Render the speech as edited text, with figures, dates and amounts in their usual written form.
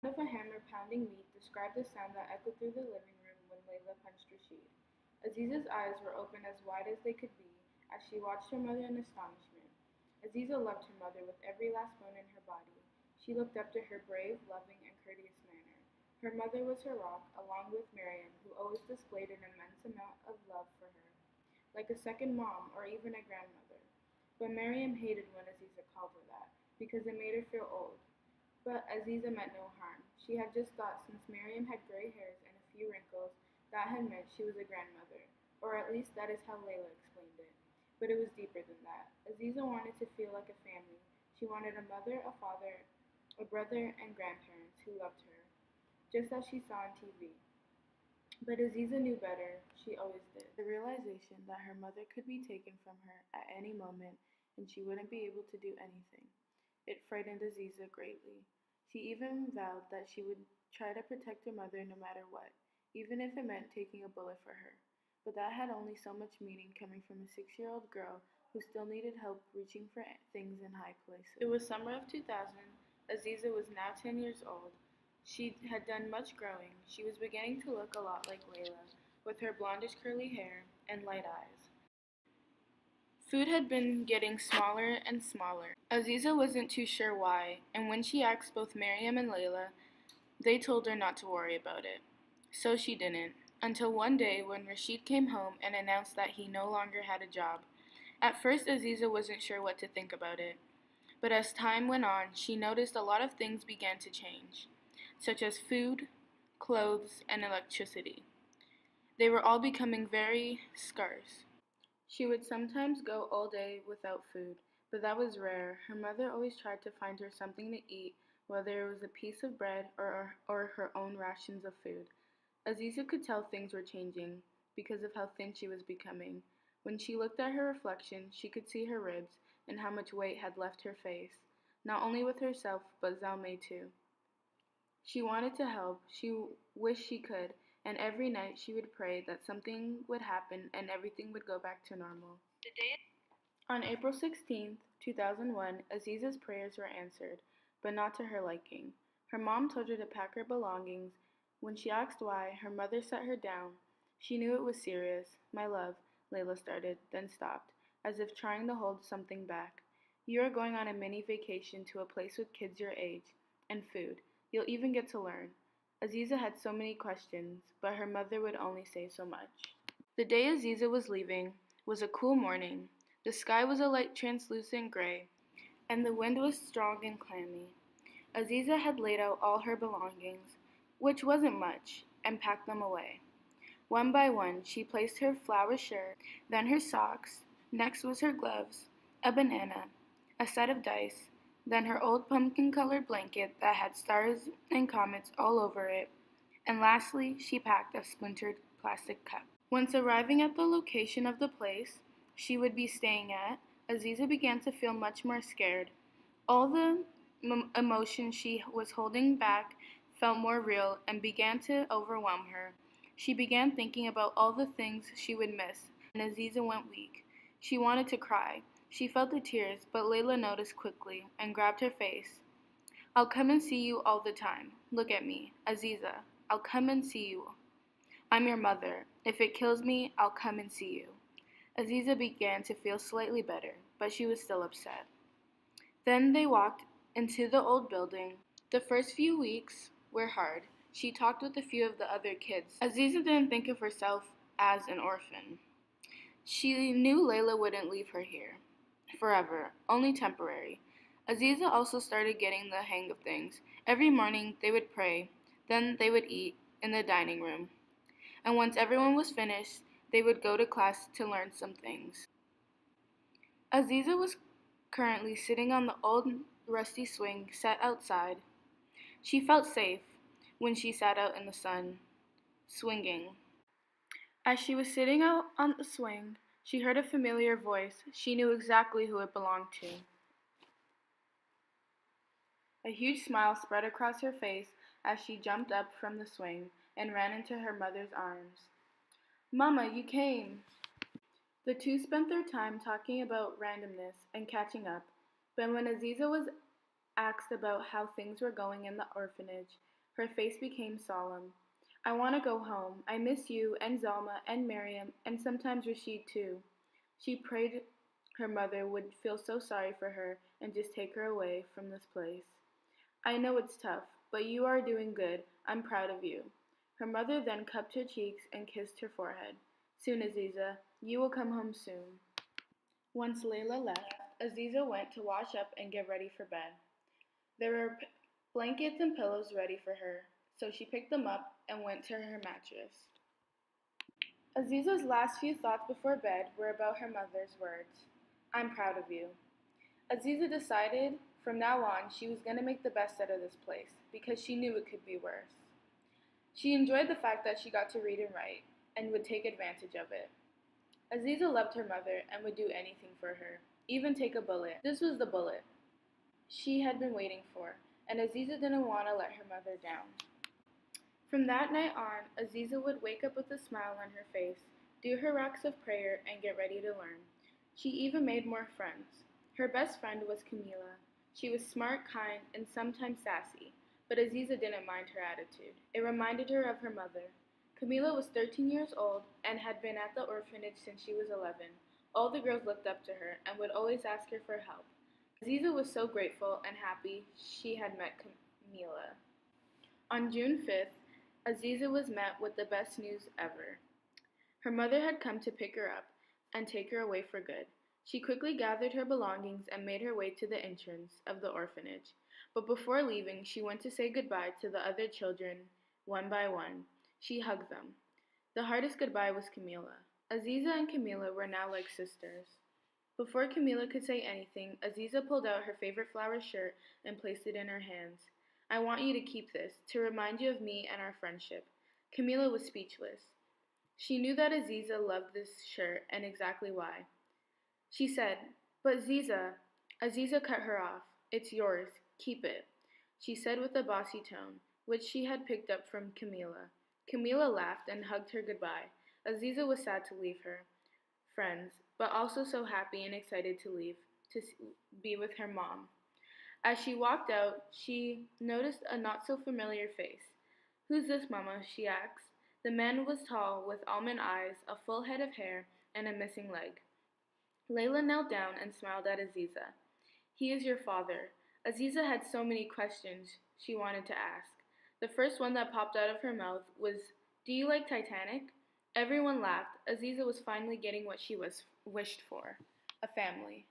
Of a hammer pounding meat described the sound that echoed through the living room when Layla punched Rashid. Aziza's eyes were open as wide as they could be as she watched her mother in astonishment. Aziza loved her mother with every last bone in her body. She looked up to her brave, loving, and courteous manner. Her mother was her rock, along with Miriam, who always displayed an immense amount of love for her, like a second mom or even a grandmother. But Miriam hated when Aziza called her that, because it made her feel old. But Aziza meant no harm. She had just thought since Miriam had gray hairs and a few wrinkles, that had meant she was a grandmother, or at least that is how Layla explained it. But it was deeper than that. Aziza wanted to feel like a family. She wanted a mother, a father, a brother, and grandparents who loved her, just as she saw on TV. But Aziza knew better. She always did. The realization that her mother could be taken from her at any moment and she wouldn't be able to do anything. It frightened Aziza greatly. She even vowed that she would try to protect her mother no matter what, even if it meant taking a bullet for her. But that had only so much meaning coming from a 6-year-old girl who still needed help reaching for things in high places. It was summer of 2000. Aziza was now 10 years old. She had done much growing. She was beginning to look a lot like Layla, with her blondish curly hair and light eyes. Food had been getting smaller and smaller. Aziza wasn't too sure why, and when she asked both Miriam and Layla, they told her not to worry about it. So she didn't, until one day when Rashid came home and announced that he no longer had a job. At first, Aziza wasn't sure what to think about it, but as time went on, she noticed a lot of things began to change, such as food, clothes, and electricity. They were all becoming very scarce. She would sometimes go all day without food, but that was rare. Her mother always tried to find her something to eat, whether it was a piece of bread or her own rations of food. Aziza could tell things were changing because of how thin she was becoming. When she looked at her reflection, she could see her ribs and how much weight had left her face, not only with herself, but Zalmay too. She wanted to help, she wished she could, and every night she would pray that something would happen and everything would go back to normal. On April 16th, 2001, Aziza's prayers were answered, but not to her liking. Her mom told her to pack her belongings. When she asked why, her mother set her down. She knew it was serious. My love, Layla started, then stopped, as if trying to hold something back. You are going on a mini vacation to a place with kids your age, and food. You'll even get to learn. Aziza had so many questions, but her mother would only say so much. The day Aziza was leaving was a cool morning. The sky was a light translucent gray, and the wind was strong and clammy. Aziza had laid out all her belongings, which wasn't much, and packed them away. One by one, she placed her flower shirt, then her socks, next was her gloves, a banana, a set of dice, then her old pumpkin-colored blanket that had stars and comets all over it, and lastly, she packed a splintered plastic cup. Once arriving at the location of the place she would be staying at, Aziza began to feel much more scared. All the emotions she was holding back felt more real and began to overwhelm her. She began thinking about all the things she would miss, and Aziza went weak. She wanted to cry. She felt the tears, but Layla noticed quickly and grabbed her face. I'll come and see you all the time. Look at me, Aziza. I'll come and see you. I'm your mother. If it kills me, I'll come and see you. Aziza began to feel slightly better, but she was still upset. Then they walked into the old building. The first few weeks were hard. She talked with a few of the other kids. Aziza didn't think of herself as an orphan. She knew Layla wouldn't leave her here forever, only temporary. Aziza also started getting the hang of things. Every morning they would pray, then they would eat in the dining room. And once everyone was finished, they would go to class to learn some things. Aziza was currently sitting on the old rusty swing set outside. She felt safe when she sat out in the sun, swinging. As she was sitting out on the swing, she heard a familiar voice. She knew exactly who it belonged to. A huge smile spread across her face as she jumped up from the swing and ran into her mother's arms. Mama, you came! The two spent their time talking about randomness and catching up, but when Aziza was asked about how things were going in the orphanage, Her face became solemn. I want to go home. I miss you and Zelma and Miriam and sometimes Rashid too. She prayed her mother would feel so sorry for her and just take her away from this place. I know it's tough, but you are doing good. I'm proud of you. Her mother then cupped her cheeks and kissed her forehead. Soon, Aziza. You will come home soon. Once Layla left, Aziza went to wash up and get ready for bed. There were blankets and pillows ready for her, so she picked them up and went to her mattress. Aziza's last few thoughts before bed were about her mother's words. I'm proud of you. Aziza decided from now on she was going to make the best out of this place because she knew it could be worse. She enjoyed the fact that she got to read and write and would take advantage of it. Aziza loved her mother and would do anything for her, even take a bullet. This was the bullet she had been waiting for, and Aziza didn't want to let her mother down. From that night on, Aziza would wake up with a smile on her face, do her racks of prayer, and get ready to learn. She even made more friends. Her best friend was Camila. She was smart, kind, and sometimes sassy, but Aziza didn't mind her attitude. It reminded her of her mother. Camila was 13 years old and had been at the orphanage since she was 11. All the girls looked up to her and would always ask her for help. Aziza was so grateful and happy she had met Camila. On June 5th, Aziza was met with the best news ever. Her mother had come to pick her up and take her away for good. She quickly gathered her belongings and made her way to the entrance of the orphanage. But before leaving, she went to say goodbye to the other children one by one. She hugged them. The hardest goodbye was Camila. Aziza and Camila were now like sisters. Before Camila could say anything, Aziza pulled out her favorite flower shirt and placed it in her hands. I want you to keep this, to remind you of me and our friendship. Camila was speechless. She knew that Aziza loved this shirt and exactly why. She said, But Aziza. Aziza cut her off. It's yours. Keep it, she said with a bossy tone, which she had picked up from Camila. Camila laughed and hugged her goodbye. Aziza was sad to leave her friends, but also so happy and excited to leave, to be with her mom. As she walked out, she noticed a not-so-familiar face. Who's this, Mama? She asked. The man was tall, with almond eyes, a full head of hair, and a missing leg. Layla knelt down and smiled at Aziza. He is your father. Aziza had so many questions she wanted to ask. The first one that popped out of her mouth was, Do you like Titanic? Everyone laughed. Aziza was finally getting what she wished for, a family.